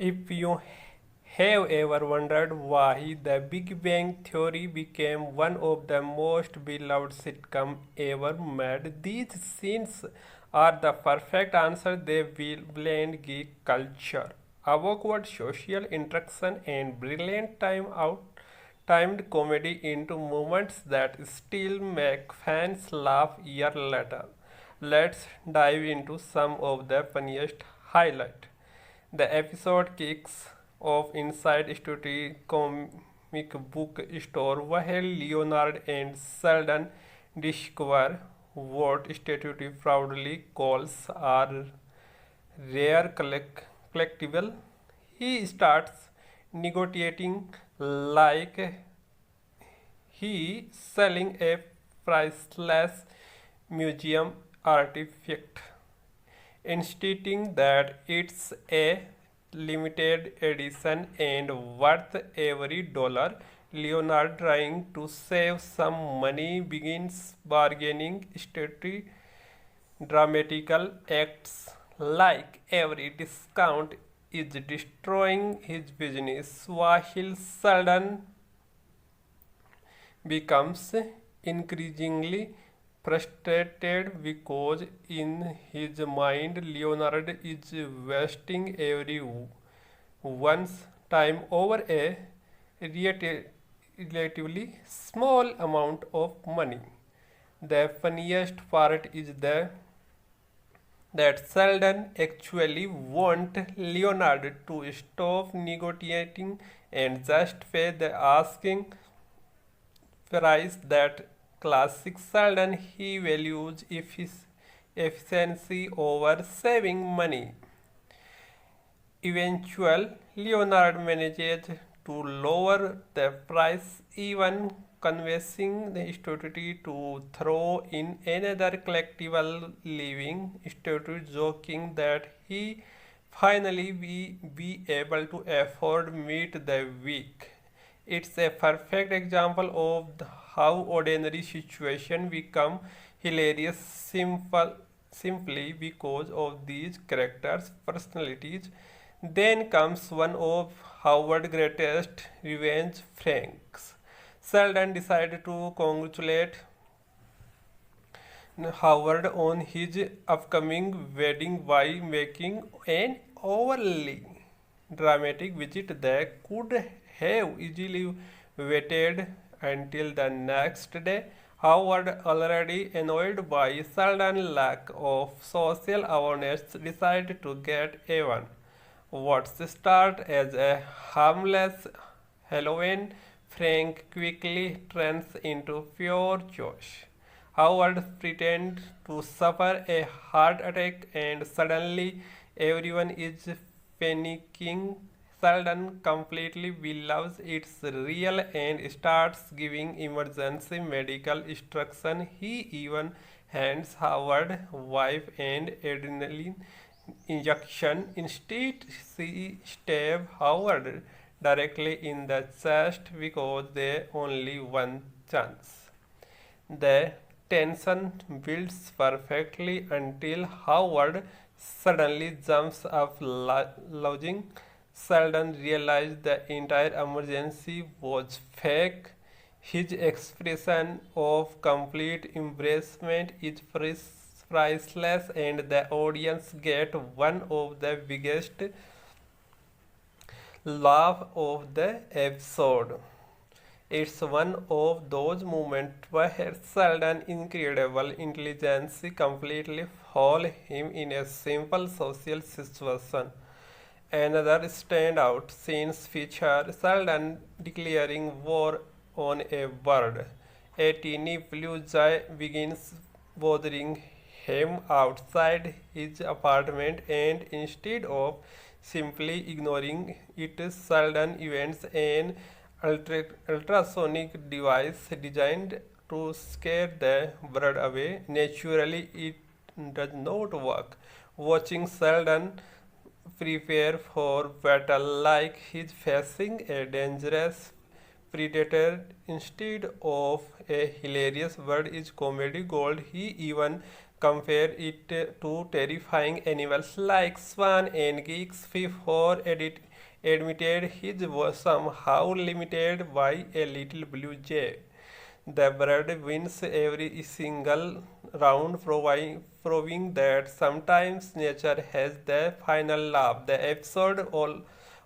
If you have ever wondered why The Big Bang Theory became one of the most beloved sitcoms ever made, these scenes are the perfect answer. They will blend geek culture, awkward social interaction, and brilliant timed comedy into moments that still make fans laugh years later. Let's dive into some of the funniest highlights. The episode kicks off inside Studio comic book store while Leonard and Sheldon discover what Studio proudly calls are rare collectible. He starts negotiating like he selling a priceless museum artifact, insisting that it's a limited edition and worth every dollar. Leonard, trying to save some money, begins bargaining strategy dramatical acts like every discount is destroying his business, while Sheldon becomes increasingly frustrated because in his mind Leonard is wasting everyone's time over a relatively small amount of money. The funniest part is that Sheldon actually want Leonard to stop negotiating and just pay the asking price. That classic Sheldon, he values efficiency over saving money. Eventually, Leonard manages to lower the price, even convincing the studio to throw in another collectible, leaving studio joking that he finally be able to afford meet the week. It's a perfect example of how ordinary situations become hilarious simply because of these characters' personalities. Then comes one of Howard's greatest revenge pranks. Sheldon decided to congratulate Howard on his upcoming wedding by making an overly dramatic visit that could have easily waited until the next day. Howard, already annoyed by Sheldon's lack of social awareness, decided to get even. What started as a harmless Halloween prank quickly turns into pure chaos. Howard pretends to suffer a heart attack and suddenly everyone is panicking. Sheldon completely believes it's real and starts giving emergency medical instruction. He even hands Howard wife and adrenaline injection. Instead, she stabs Howard directly in the chest because they only one chance. The tension builds perfectly until Howard suddenly jumps up, losing. Sheldon realized the entire emergency was fake. His expression of complete embarrassment is priceless, and the audience get one of the biggest laugh of the episode. It's one of those moments where Sheldon's incredible intelligence completely foils him in a simple social situation. Another standout scene features Sheldon declaring war on a bird. A teeny blue jay begins bothering him outside his apartment, and instead of simply ignoring it, Sheldon invents an ultrasonic device designed to scare the bird away. Naturally, it does not work. Watching Sheldon prepare for battle like he's facing a dangerous predator instead of a hilarious bird is comedy gold. He even compare it to terrifying animals like swan and geeks before admitted his was somehow limited by a little blue jay. The bird wins every single round, proving that sometimes nature has the final laugh. The episode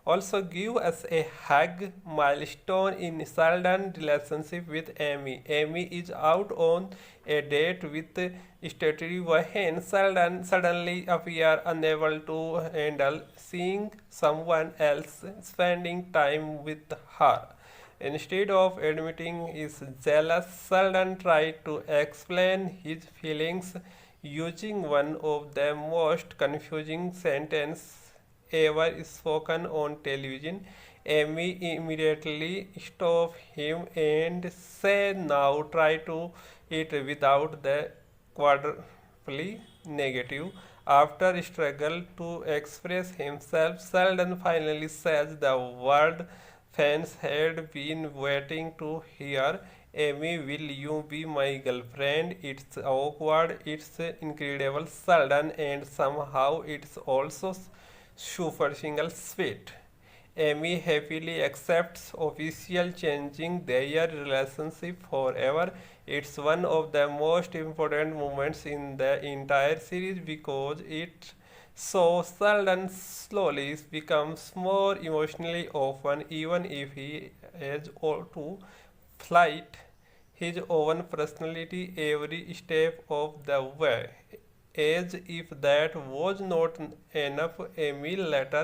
also give us a hug milestone in Sheldon's relationship with Amy. Amy is out on a date with statutory when Sheldon suddenly appears unable to handle seeing someone else spending time with her. Instead of admitting his jealous, Sheldon tried to explain his feelings using one of the most confusing sentences ever spoken on television. Amy immediately stopped him and said, "Now try to it without the quadruply negative." After struggle to express himself, Sheldon finally says the word fans had been waiting to hear. "Amy, will you be my girlfriend?" It's awkward, it's incredible, Sheldon, and somehow it's also super single sweet. Amy happily accepts official changing their relationship forever. It's one of the most important moments in the entire series because it shows Sheldon slowly becomes more emotionally open even if he has to fight his own personality every step of the way. As if that was not enough, Amy later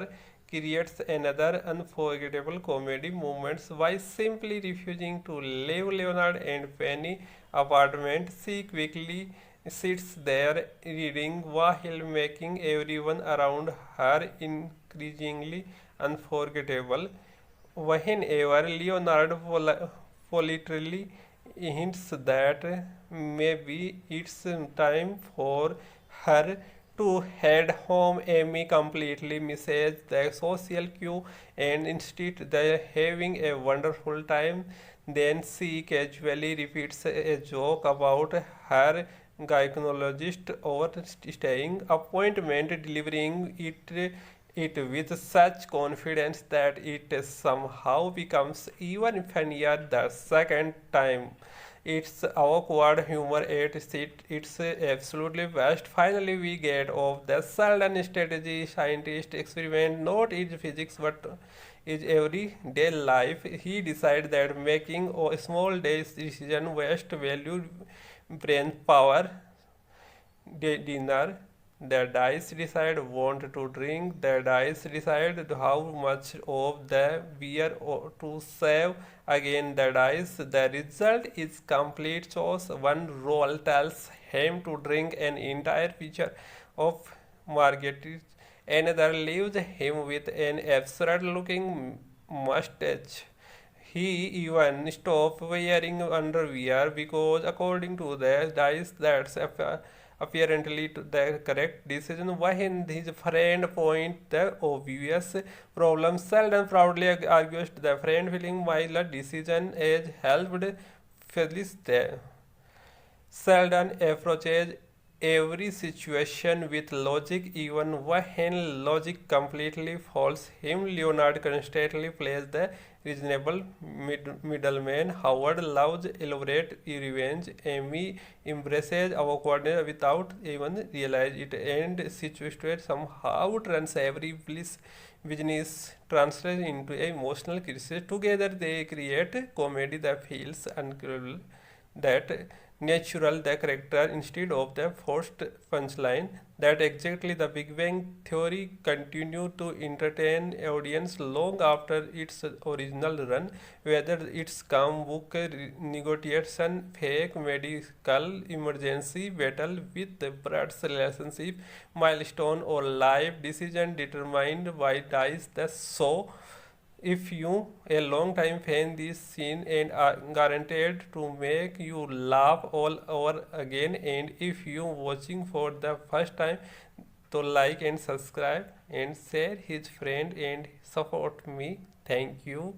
creates another unforgettable comedy moment by simply refusing to leave Leonard and Penny apartment. She quickly sits there reading while making everyone around her increasingly unforgettable. Whenever Leonard politically hints that maybe it's time for her to head home, Amy completely misses the social cue and instead they're having a wonderful time. Then she casually repeats a joke about her gynecologist overstaying appointment, delivering it with such confidence that it somehow becomes even funnier the second time. It's awkward humor at its absolutely best. Finally, we get off the Sheldon strategy scientist experiment, not is physics but is everyday life. He decided that making a small days decision waste value brain power dinner. The dice decide want to drink. The dice decide how much of the beer to save. Again the dice. The result is complete chaos. One roll tells him to drink an entire pitcher of margaritas. Another leaves him with an absurd looking mustache. He even stopped wearing underwear because, according to the dice, that's apparently the correct decision. When his friend points the obvious problem, Sheldon proudly argues the friend feeling while the decision has helped Phyllis there. Sheldon approaches every situation with logic, even when logic completely fails him. Leonard constantly plays the reasonable middleman. Howard loves elaborate revenge. Amy embraces awkwardness without even realizing it, and situated somehow turns every bliss business translates into an emotional crisis. Together, they create comedy that feels incredible, that natural the character instead of the forced punchline. That exactly the Big Bang theory continue to entertain audience long after its original run, whether it's calm book negotiation, fake medical emergency battle with the Brad's relationship milestone, or life decision determined by dice. The show, if you a long time fan, this scene and are guaranteed to make you laugh all over again. And if you watching for the first time, to like and subscribe and share his friend and support me. Thank you.